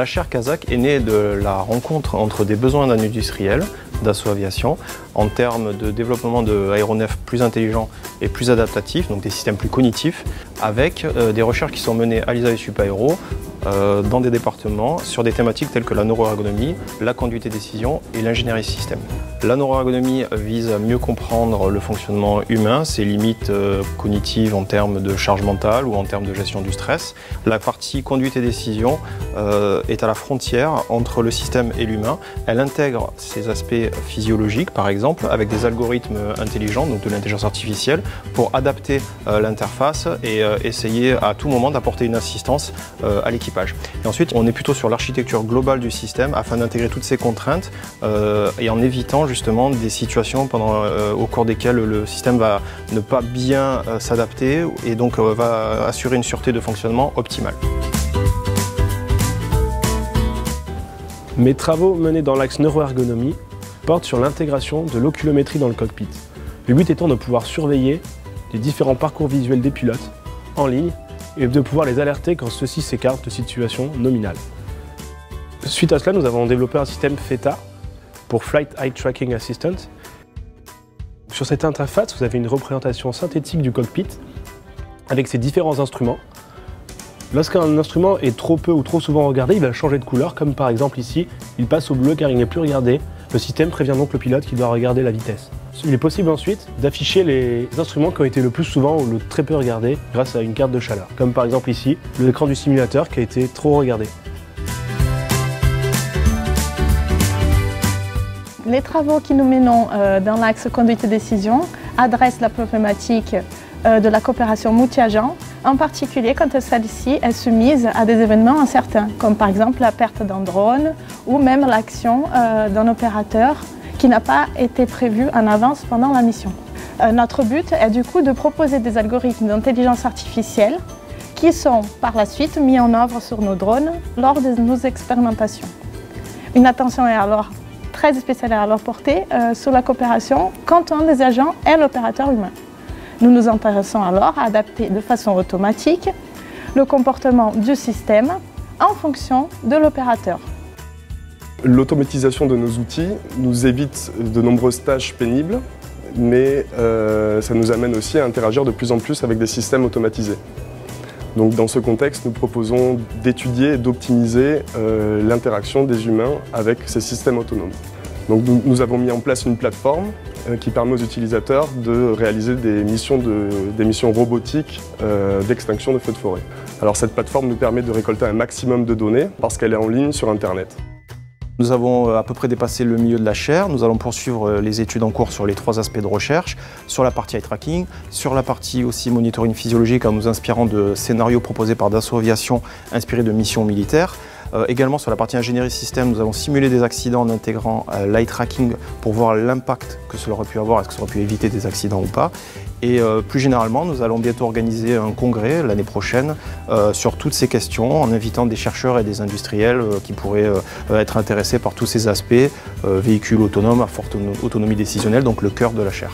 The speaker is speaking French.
La chaire Kazakh est née de la rencontre entre des besoins d'un industriel, Dassault Aviation, en termes de développement d'aéronefs plus intelligents et plus adaptatifs, donc des systèmes plus cognitifs, avec des recherches qui sont menées à l'ISAE Supaéro dans des départements sur des thématiques telles que la neuroergonomie, la conduite et décision et l'ingénierie système. La neuroergonomie vise à mieux comprendre le fonctionnement humain, ses limites cognitives en termes de charge mentale ou en termes de gestion du stress. La partie conduite et décision est à la frontière entre le système et l'humain. Elle intègre ces aspects physiologiques, par exemple, avec des algorithmes intelligents, donc de l'intelligence artificielle, pour adapter l'interface et essayer à tout moment d'apporter une assistance à l'équipage. Et ensuite, on est plutôt sur l'architecture globale du système afin d'intégrer toutes ces contraintes et en évitant justement des situations au cours desquelles le système va ne pas bien s'adapter et donc va assurer une sûreté de fonctionnement optimale. Mes travaux menés dans l'axe neuroergonomie portent sur l'intégration de l'oculométrie dans le cockpit. Le but étant de pouvoir surveiller les différents parcours visuels des pilotes en ligne et de pouvoir les alerter quand ceux-ci s'écartent de situations nominales. Suite à cela, nous avons développé un système FETA pour Flight Eye Tracking Assistant. Sur cette interface, vous avez une représentation synthétique du cockpit avec ses différents instruments. Lorsqu'un instrument est trop peu ou trop souvent regardé, il va changer de couleur, comme par exemple ici, il passe au bleu car il n'est plus regardé. Le système prévient donc le pilote qu'il doit regarder la vitesse. Il est possible ensuite d'afficher les instruments qui ont été le plus souvent ou le très peu regardés grâce à une carte de chaleur, comme par exemple ici, l'écran du simulateur qui a été trop regardé. Les travaux que nous menons dans l'axe conduite et décision adressent la problématique de la coopération multi-agents, en particulier quand celle-ci est soumise à des événements incertains, comme par exemple la perte d'un drone ou même l'action d'un opérateur qui n'a pas été prévu en avance pendant la mission. Notre but est du coup de proposer des algorithmes d'intelligence artificielle qui sont par la suite mis en œuvre sur nos drones lors de nos expérimentations. Une attention est alors très spéciale à leur porter sur la coopération quand un des agents est l'opérateur humain. Nous nous intéressons alors à adapter de façon automatique le comportement du système en fonction de l'opérateur. L'automatisation de nos outils nous évite de nombreuses tâches pénibles, mais ça nous amène aussi à interagir de plus en plus avec des systèmes automatisés. Donc dans ce contexte, nous proposons d'étudier et d'optimiser l'interaction des humains avec ces systèmes autonomes. Donc nous avons mis en place une plateforme qui permet aux utilisateurs de réaliser des missions robotiques d'extinction de feux de forêt. Alors cette plateforme nous permet de récolter un maximum de données parce qu'elle est en ligne sur Internet. Nous avons à peu près dépassé le milieu de la chaire. Nous allons poursuivre les études en cours sur les 3 aspects de recherche, sur la partie eye tracking, sur la partie aussi monitoring physiologique en nous inspirant de scénarios proposés par Dassault Aviation inspirés de missions militaires. Également sur la partie ingénierie système, nous avons simulé des accidents en intégrant l'eye tracking pour voir l'impact que cela aurait pu avoir, est-ce que ça aurait pu éviter des accidents ou pas. Et plus généralement, nous allons bientôt organiser un congrès l'année prochaine sur toutes ces questions en invitant des chercheurs et des industriels qui pourraient être intéressés par tous ces aspects, véhicules autonomes à forte autonomie décisionnelle, donc le cœur de la chaire.